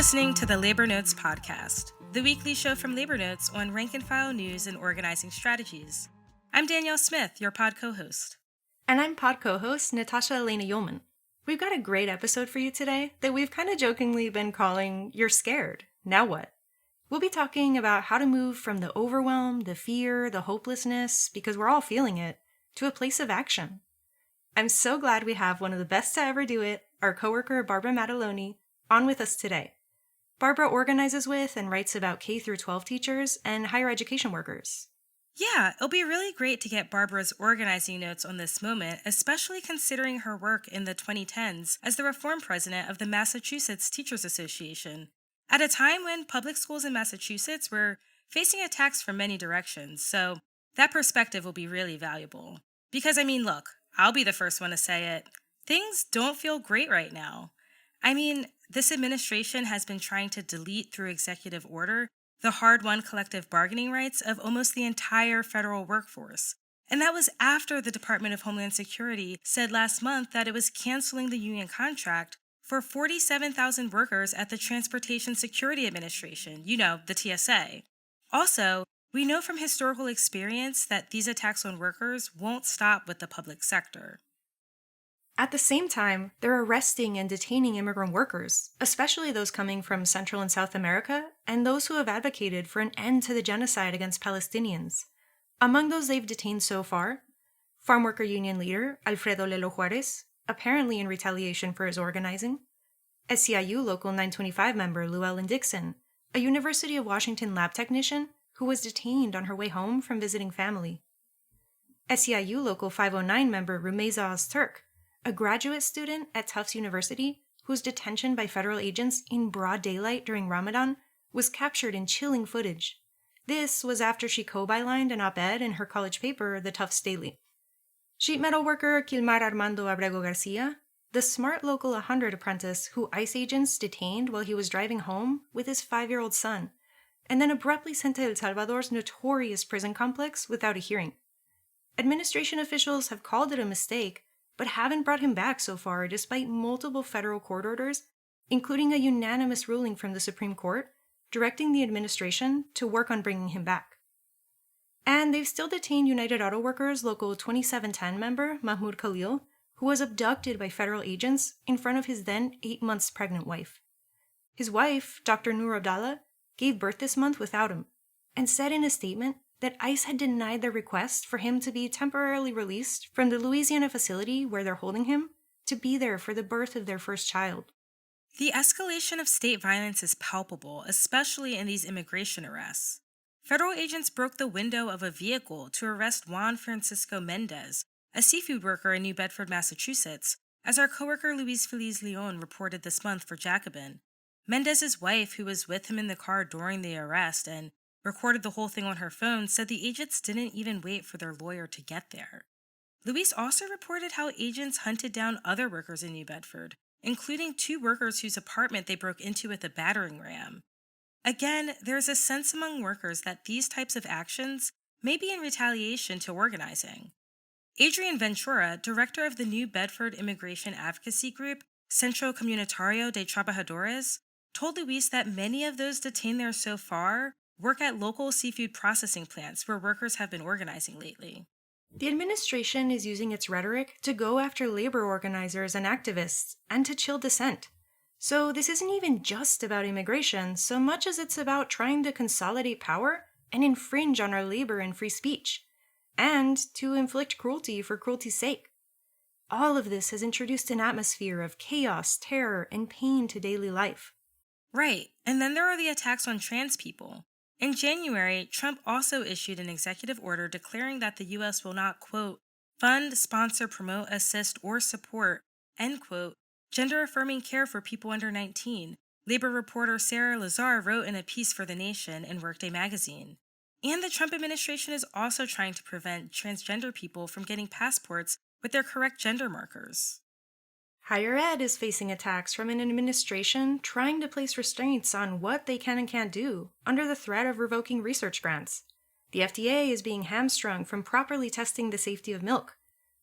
listening to the Labor Notes podcast, the weekly show from Labor Notes on rank-and-file news and organizing strategies. I'm Danielle Smith, your pod co-host. And I'm pod co-host Natasha Elena Yeoman. We've got a great episode for you today that we've kind of jokingly been calling You're Scared, Now What? We'll be talking about how to move from the overwhelm, the fear, the hopelessness, because we're all feeling it, to a place of action. I'm so glad we have one of the best to ever do it, our coworker Barbara Madeloni, on with us today. Barbara organizes with and writes about K-12 teachers and higher education workers. Yeah, it'll be really great to get Barbara's organizing notes on this moment, especially considering her work in the 2010s as the reform president of the Massachusetts Teachers Association, at a time when public schools in Massachusetts were facing attacks from many directions, so that perspective will be really valuable. Because, look, I'll be the first one to say it. Things don't feel great right now. This administration has been trying to delete through executive order the hard-won collective bargaining rights of almost the entire federal workforce. And that was after the Department of Homeland Security said last month that it was canceling the union contract for 47,000 workers at the Transportation Security Administration, the TSA. Also, we know from historical experience that these attacks on workers won't stop with the public sector. At the same time, they're arresting and detaining immigrant workers, especially those coming from Central and South America, and those who have advocated for an end to the genocide against Palestinians. Among those they've detained so far, farm worker union leader Alfredo Lelo Juarez, apparently in retaliation for his organizing, SEIU Local 925 member Llewellyn Dixon, a University of Washington lab technician who was detained on her way home from visiting family, SEIU Local 509 member Rumeysa Öztürk, a graduate student at Tufts University whose detention by federal agents in broad daylight during Ramadan was captured in chilling footage. This was after she co-bylined an op-ed in her college paper, the Tufts Daily. Sheet metal worker Kilmar Armando Abrego Garcia, the smart Local 100 apprentice who ICE agents detained while he was driving home with his 5-year-old son, and then abruptly sent to El Salvador's notorious prison complex without a hearing. Administration officials have called it a mistake, but haven't brought him back so far despite multiple federal court orders, including a unanimous ruling from the Supreme Court, directing the administration to work on bringing him back. And they've still detained United Auto Workers Local 2710 member Mahmoud Khalil, who was abducted by federal agents in front of his then 8 months pregnant wife. His wife, Dr. Noor Abdallah, gave birth this month without him, and said in a statement that ICE had denied their request for him to be temporarily released from the Louisiana facility where they're holding him to be there for the birth of their first child. The escalation of state violence is palpable, especially in these immigration arrests. Federal agents broke the window of a vehicle to arrest Juan Francisco Mendez, a seafood worker in New Bedford, Massachusetts, as our coworker Luis Feliz Leon reported this month for Jacobin. Mendez's wife, who was with him in the car during the arrest and recorded the whole thing on her phone, said the agents didn't even wait for their lawyer to get there. Luis also reported how agents hunted down other workers in New Bedford, including 2 workers whose apartment they broke into with a battering ram. Again, there's a sense among workers that these types of actions may be in retaliation to organizing. Adrian Ventura, director of the New Bedford immigration advocacy group Centro Comunitario de Trabajadores, told Luis that many of those detained there so far work at local seafood processing plants where workers have been organizing lately. The administration is using its rhetoric to go after labor organizers and activists and to chill dissent. So this isn't even just about immigration so much as it's about trying to consolidate power and infringe on our labor and free speech, and to inflict cruelty for cruelty's sake. All of this has introduced an atmosphere of chaos, terror, and pain to daily life. Right, and then there are the attacks on trans people. In January, Trump also issued an executive order declaring that the U.S. will not, quote, fund, sponsor, promote, assist, or support, end quote, gender-affirming care for people under 19, labor reporter Sarah Lazar wrote in a piece for The Nation and Workday magazine. And the Trump administration is also trying to prevent transgender people from getting passports with their correct gender markers. Higher ed is facing attacks from an administration trying to place restraints on what they can and can't do under the threat of revoking research grants. The FDA is being hamstrung from properly testing the safety of milk.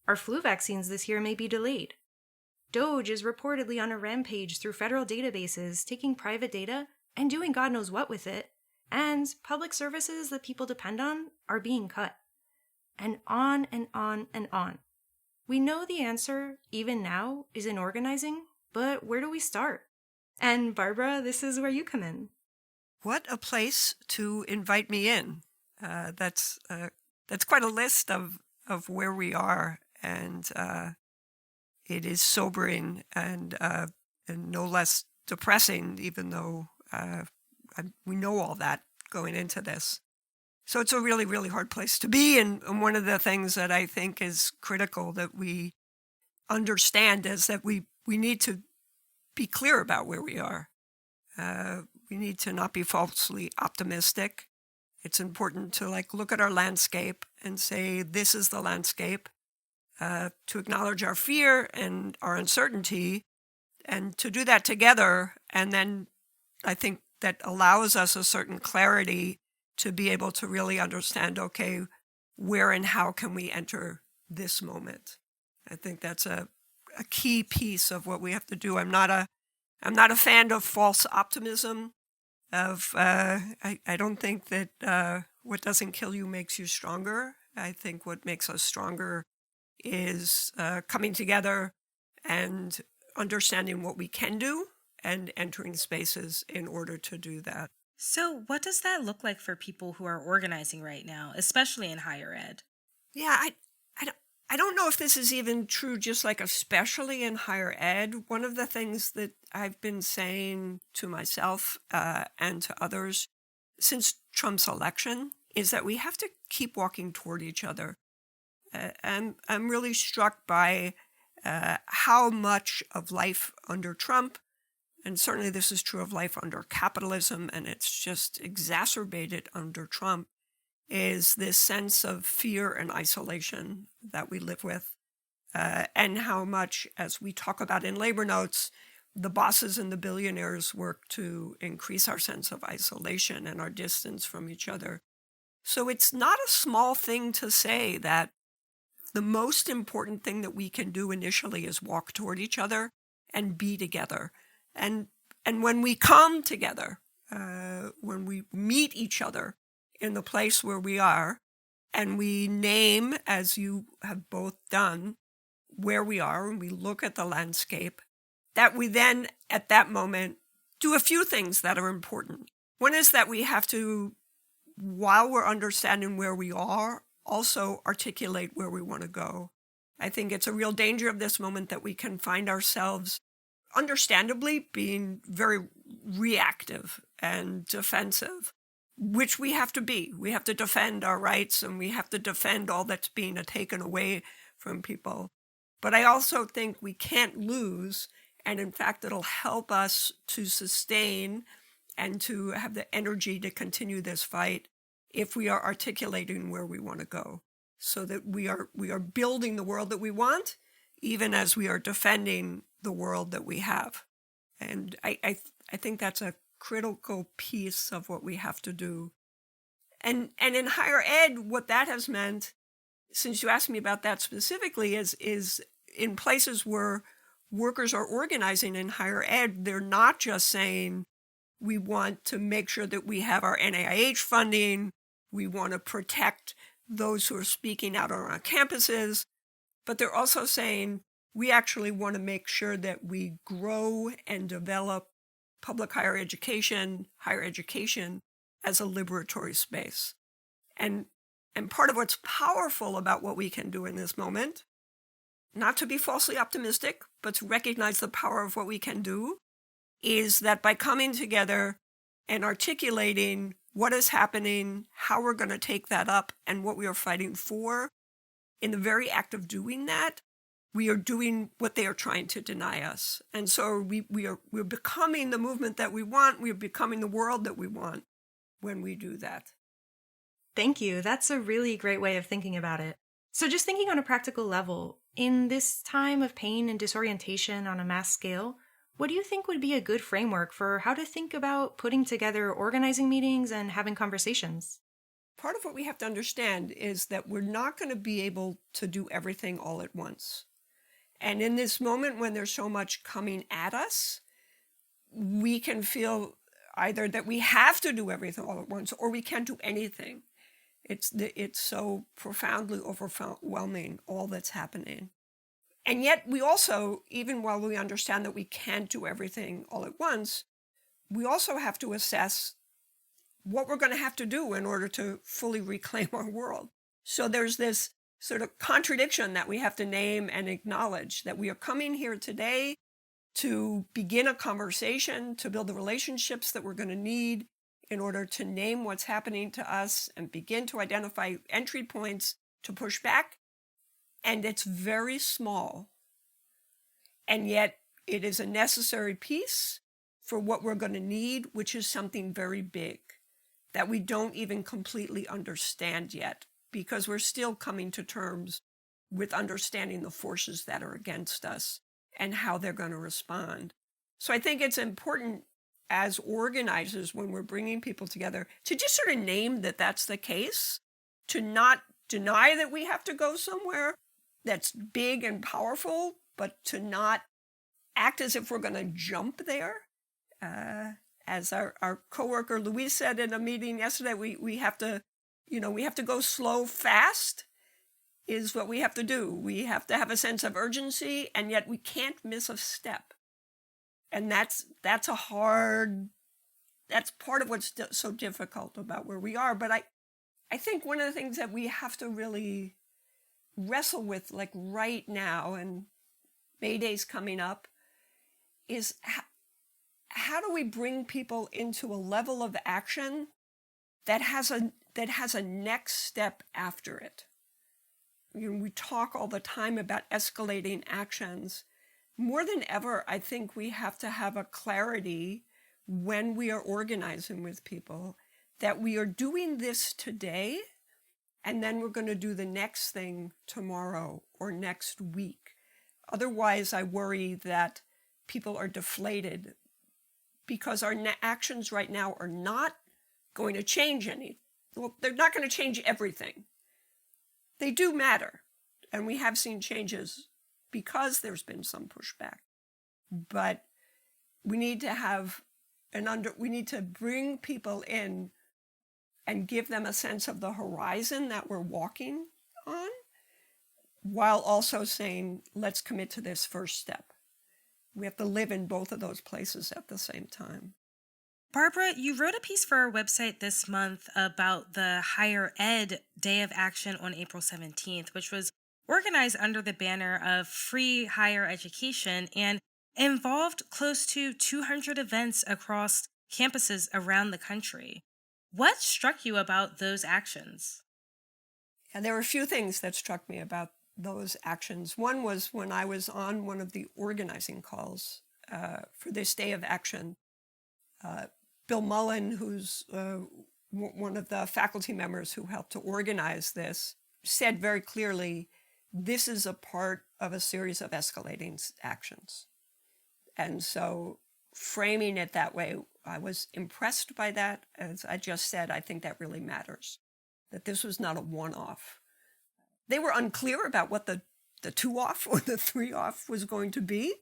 Our flu vaccines this year may be delayed. Doge is reportedly on a rampage through federal databases, taking private data and doing God knows what with it. And public services that people depend on are being cut. And on and on and on. We know the answer, even now, is in organizing, but where do we start? And Barbara, this is where you come in. What a place to invite me in. That's quite a list of where we are, and it is sobering and no less depressing, even though we know all that going into this. So it's a really, really hard place to be, and one of the things that I think is critical that we understand is that we need to be clear about where we are. We need to not be falsely optimistic. It's important to look at our landscape and say, this is the landscape, to acknowledge our fear and our uncertainty, and to do that together. And then I think that allows us a certain clarity to be able to really understand, okay, where and how can we enter this moment? I think that's a key piece of what we have to do. I'm not a fan of false optimism. I don't think that what doesn't kill you makes you stronger. I think what makes us stronger is coming together and understanding what we can do and entering spaces in order to do that. So, what does that look like for people who are organizing right now, especially in higher ed? Yeah, I don't know if this is even true, just especially in higher ed. One of the things that I've been saying to myself and to others since Trump's election is that we have to keep walking toward each other. And I'm really struck by how much of life under Trump, and certainly this is true of life under capitalism, and it's just exacerbated under Trump, is this sense of fear and isolation that we live with, and how much, as we talk about in labor notes, the bosses and the billionaires work to increase our sense of isolation and our distance from each other. So it's not a small thing to say that the most important thing that we can do initially is walk toward each other and be together. And when we come together, when we meet each other in the place where we are, and we name, as you have both done, where we are, and we look at the landscape, that we then, at that moment, do a few things that are important. One is that we have to, while we're understanding where we are, also articulate where we want to go. I think it's a real danger of this moment that we can find ourselves, understandably, being very reactive and defensive, which we have to be. We have to defend our rights, and we have to defend all that's being taken away from people. But I also think we can't lose, and in fact, it'll help us to sustain and to have the energy to continue this fight if we are articulating where we want to go, so that we are building the world that we want, even as we are defending the world that we have. And I think that's a critical piece of what we have to do. And in higher ed, what that has meant, since you asked me about that specifically, is in places where workers are organizing in higher ed, they're not just saying, we want to make sure that we have our NIH funding, we want to protect those who are speaking out on our campuses, but they're also saying, we actually want to make sure that we grow and develop public higher education as a liberatory space. And part of what's powerful about what we can do in this moment, not to be falsely optimistic, but to recognize the power of what we can do, is that by coming together and articulating what is happening, how we're going to take that up, and what we are fighting for, in the very act of doing that, we are doing what they are trying to deny us. And so we're becoming the movement that we want. We're becoming the world that we want when we do that. Thank you. That's a really great way of thinking about it. So just thinking on a practical level, in this time of pain and disorientation on a mass scale, what do you think would be a good framework for how to think about putting together organizing meetings and having conversations? Part of what we have to understand is that we're not going to be able to do everything all at once. And in this moment when there's so much coming at us, we can feel either that we have to do everything all at once or we can't do anything. It's so profoundly overwhelming, all that's happening. And yet we also, even while we understand that we can't do everything all at once, we also have to assess what we're going to have to do in order to fully reclaim our world. So there's this sort of contradiction that we have to name and acknowledge, that we are coming here today to begin a conversation, to build the relationships that we're going to need in order to name what's happening to us and begin to identify entry points to push back. And it's very small. And yet it is a necessary piece for what we're going to need, which is something very big that we don't even completely understand yet, because we're still coming to terms with understanding the forces that are against us and how they're going to respond. So I think it's important as organizers, when we're bringing people together, to just sort of name that that's the case, to not deny that we have to go somewhere that's big and powerful, but to not act as if we're going to jump there. As our coworker Louise said in a meeting yesterday, we have to go slow fast is what we have to do. We have to have a sense of urgency, and yet we can't miss a step. And that's part of what's so difficult about where we are. But I think one of the things that we have to really wrestle with, like right now, and May Day's coming up, is how do we bring people into a level of action that has a next step after it? We talk all the time about escalating actions. More than ever, I think we have to have a clarity when we are organizing with people that we are doing this today, and then we're going to do the next thing tomorrow or next week. Otherwise, I worry that people are deflated because our actions right now are not going to change any. Well, they're not going to change everything. They do matter, and we have seen changes because there's been some pushback. But we need to have we need to bring people in and give them a sense of the horizon that we're walking on, while also saying, let's commit to this first step. We have to live in both of those places at the same time. Barbara, you wrote a piece for our website this month about the Higher Ed Day of Action on April 17th, which was organized under the banner of free higher education and involved close to 200 events across campuses around the country. What struck you about those actions? And there were a few things that struck me about those actions. One was when I was on one of the organizing calls for this Day of Action. Bill Mullen, who's one of the faculty members who helped to organize this, said very clearly, this is a part of a series of escalating actions. And so framing it that way, I was impressed by that. As I just said, I think that really matters, that this was not a one-off. They were unclear about what the 2-off or the 3-off was going to be,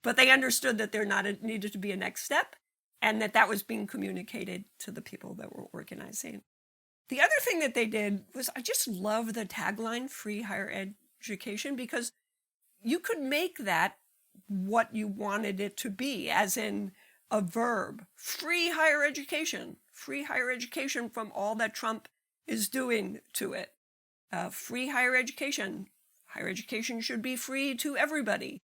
but they understood that there needed to be a next step, and that was being communicated to the people that were organizing. The other thing that they did was, I just love the tagline, free higher education, because you could make that what you wanted it to be, as in a verb, free higher education from all that Trump is doing to it. Free higher education should be free to everybody.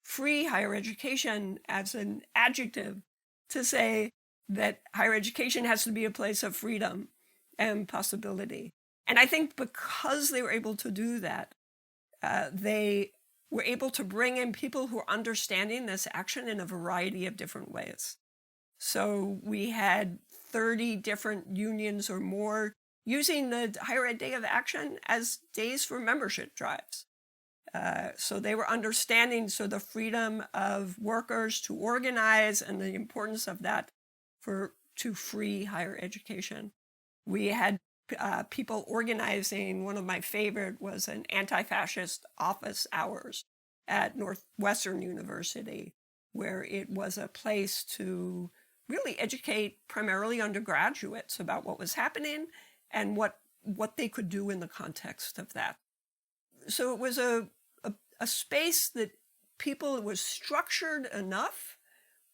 Free higher education as an adjective to say that higher education has to be a place of freedom and possibility. And I think because they were able to do that, they were able to bring in people who are understanding this action in a variety of different ways. So we had 30 different unions or more using the Higher Ed Day of Action as days for membership drives. So they were understanding the freedom of workers to organize and the importance of that to free higher education. We had people organizing. One of my favorite was an anti-fascist office hours, at Northwestern University, where it was a place to really educate primarily undergraduates about what was happening and what they could do in the context of that. So it was a space that it was structured enough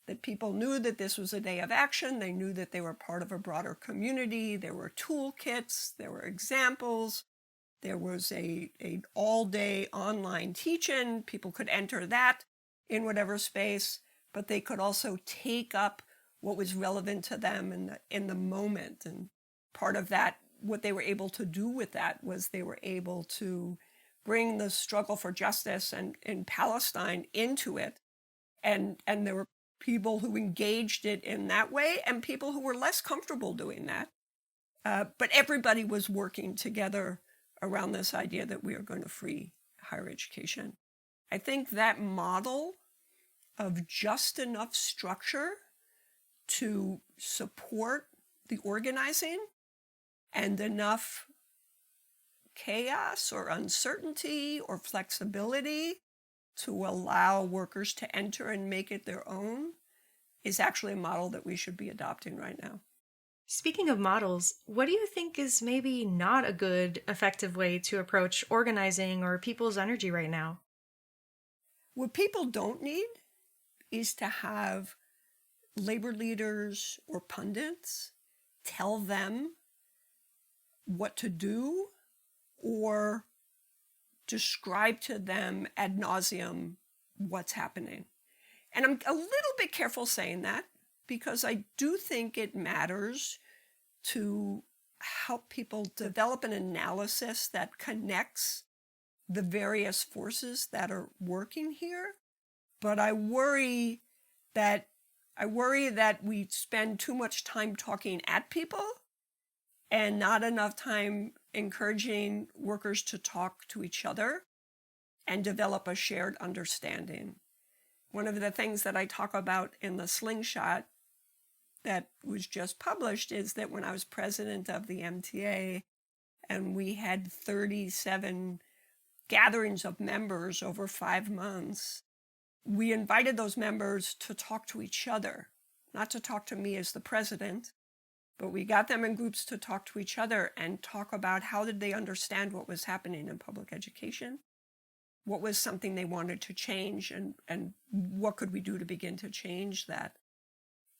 that people knew that this was a day of action. They knew that they were part of a broader community. There were toolkits, there were examples. There was a all-day online teach-in. People could enter that in whatever space, but they could also take up what was relevant to them in the moment. And part of that, what they were able to do with that was they were able to bring the struggle for justice and in Palestine into it. And there were people who engaged it in that way and people who were less comfortable doing that. But everybody was working together around this idea that we are going to free higher education. I think that model of just enough structure to support the organizing and enough chaos or uncertainty or flexibility to allow workers to enter and make it their own is actually a model that we should be adopting right now. Speaking of models, what do you think is maybe not a good, effective way to approach organizing or people's energy right now? What people don't need is to have labor leaders or pundits tell them what to do or describe to them ad nauseum what's happening. And I'm a little bit careful saying that because I do think it matters to help people develop an analysis that connects the various forces that are working here. But I worry that we spend too much time talking at people and not enough time encouraging workers to talk to each other and develop a shared understanding. One of the things that I talk about in the Slingshot that was just published is that when I was president of the MTA and we had 37 gatherings of members over 5 months, we invited those members to talk to each other, not to talk to me as the president, but we got them in groups to talk to each other and talk about how did they understand what was happening in public education, what was something they wanted to change, and what could we do to begin to change that.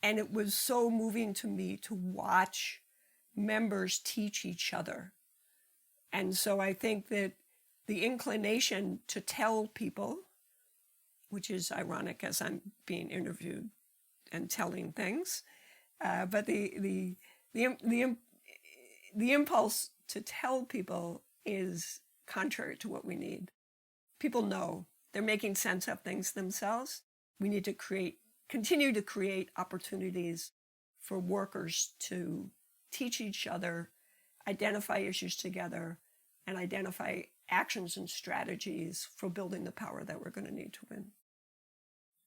And it was so moving to me to watch members teach each other. And so I think that the inclination to tell people, which is ironic as I'm being interviewed and telling things, but the impulse to tell people is contrary to what we need. People know they're making sense of things themselves. We need to continue to create opportunities for workers to teach each other, identify issues together, and identify actions and strategies for building the power that we're going to need to win.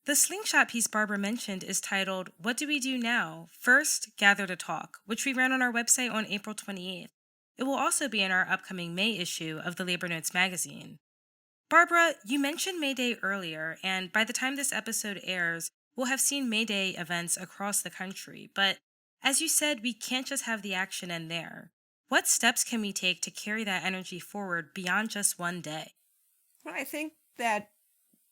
The Slingshot piece Barbara mentioned is titled, What Do We Do Now? First, Gather to Talk, which we ran on our website on April 28th. It will also be in our upcoming May issue of the Labor Notes magazine. Barbara, you mentioned May Day earlier, and by the time this episode airs, we'll have seen May Day events across the country. But as you said, we can't just have the action end there. What steps can we take to carry that energy forward beyond just one day? Well, I think that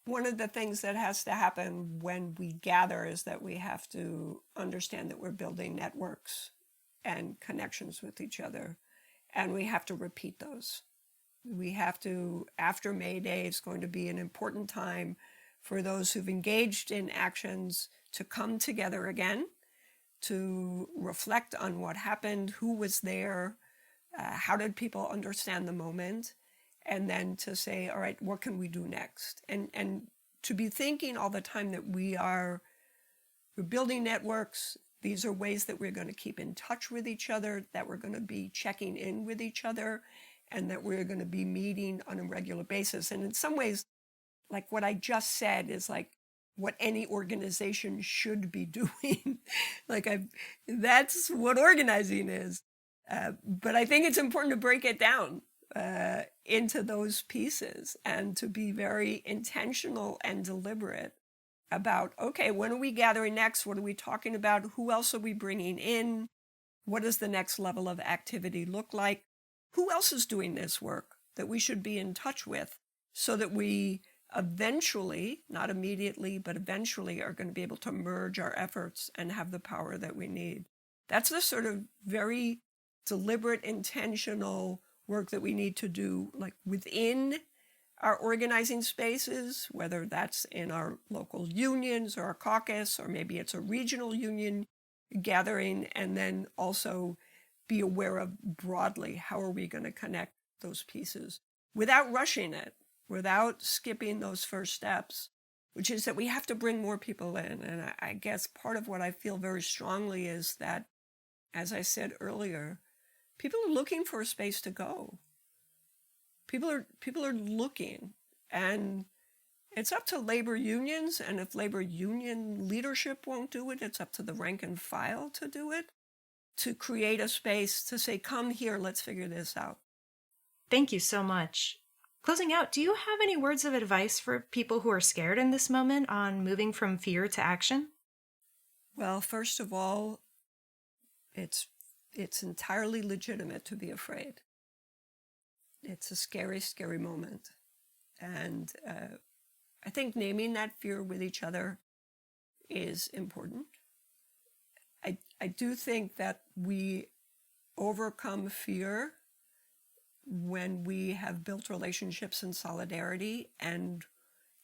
one of the things that has to happen when we gather is that we have to understand that we're building networks and connections with each other, and we have to repeat those. We have to, after May Day, it's going to be an important time for those who've engaged in actions to come together again, to reflect on what happened, who was there, how did people understand the moment, and then to say, all right, what can we do next? And to be thinking all the time that we're building networks. These are ways that we're going to keep in touch with each other, that we're going to be checking in with each other, and that we're going to be meeting on a regular basis. And in some ways, like what I just said is like what any organization should be doing. That's what organizing is. But I think it's important to break it down into those pieces and to be very intentional and deliberate about, okay, when are we gathering next? What are we talking about? Who else are we bringing in? What does the next level of activity look like? Who else is doing this work that we should be in touch with so that we eventually, not immediately, but eventually are going to be able to merge our efforts and have the power that we need. That's the sort of very deliberate, intentional work that we need to do, like within our organizing spaces, whether that's in our local unions or our caucus, or maybe it's a regional union gathering, and then also be aware of broadly how are we going to connect those pieces without rushing it, without skipping those first steps, which is that we have to bring more people in. And I guess part of what I feel very strongly is that, as I said earlier, people are looking for a space to go. People are looking, and it's up to labor unions, and if labor union leadership won't do it, it's up to the rank and file to do it, to create a space to say, come here, let's figure this out. Thank you so much. Closing out, do you have any words of advice for people who are scared in this moment on moving from fear to action? Well, first of all, it's entirely legitimate to be afraid. It's a scary, scary moment. And I think naming that fear with each other is important. I do think that we overcome fear when we have built relationships in solidarity and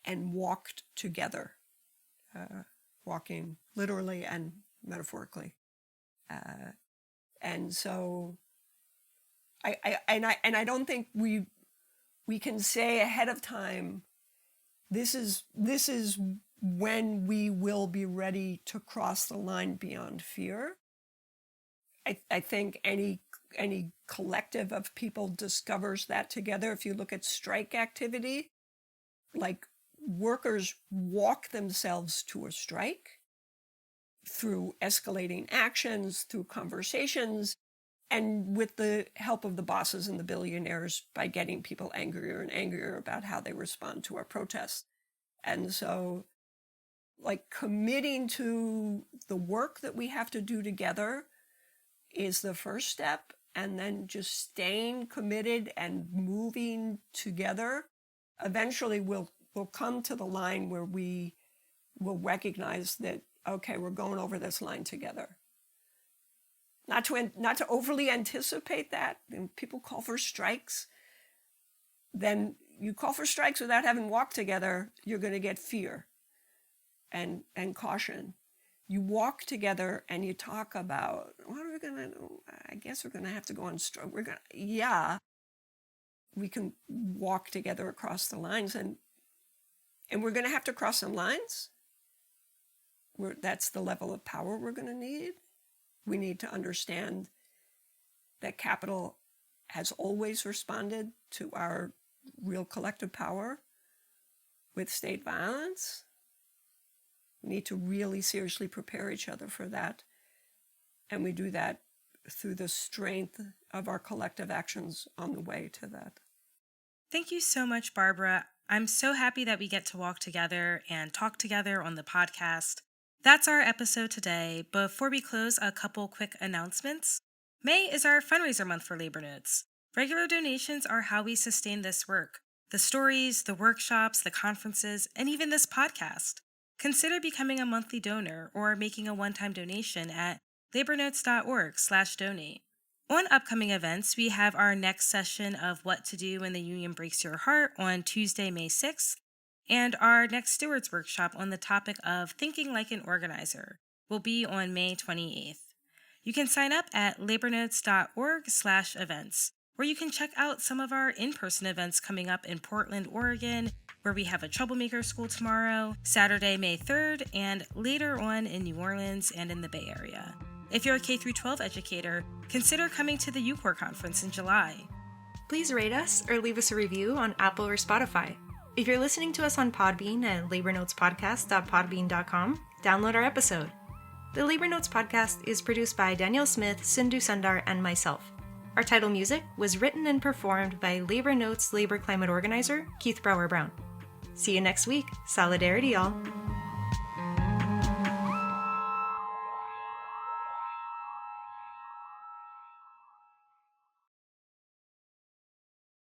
walked together, walking literally and metaphorically. And so I don't think we can say ahead of time, this is when we will be ready to cross the line beyond fear. I think any collective of people discovers that together. If you look at strike activity, like workers walk themselves to a strike through escalating actions, through conversations, and with the help of the bosses and the billionaires by getting people angrier and angrier about how they respond to our protests. And so, like, committing to the work that we have to do together is the first step, and then just staying committed and moving together. Eventually we'll come to the line where we will recognize that, okay, we're going over this line together. Not to overly anticipate that. When people call for strikes, then you call for strikes without having walked together, you're going to get fear and caution. You walk together and you talk about, what are we going to do? I guess we're going to have to go on strike. We can walk together across the lines, and we're going to have to cross some lines. That's the level of power we're going to need. We need to understand that capital has always responded to our real collective power with state violence. We need to really seriously prepare each other for that. And we do that through the strength of our collective actions on the way to that. Thank you so much, Barbara. I'm so happy that we get to walk together and talk together on the podcast. That's our episode today. Before we close, a couple quick announcements. May is our fundraiser month for Labor Notes. Regular donations are how we sustain this work. The stories, the workshops, the conferences, and even this podcast. Consider becoming a monthly donor or making a one-time donation at labornotes.org/donate. On upcoming events, we have our next session of What to Do When the Union Breaks Your Heart on Tuesday, May 6th, and our next Stewards Workshop on the topic of Thinking Like an Organizer will be on May 28th. You can sign up at labornotes.org/events, where you can check out some of our in-person events coming up in Portland, Oregon, where we have a Troublemaker School tomorrow, Saturday, May 3rd, and later on in New Orleans and in the Bay Area. If you're a K-12 educator, consider coming to the UCOR conference in July. Please rate us or leave us a review on Apple or Spotify. If you're listening to us on Podbean at labornotespodcast.podbean.com, download our episode. The Labor Notes podcast is produced by Danielle Smith, Sindhu Sundar, and myself. Our title music was written and performed by Labor Notes Labor Climate Organizer Keith Brower Brown. See you next week. Solidarity, y'all.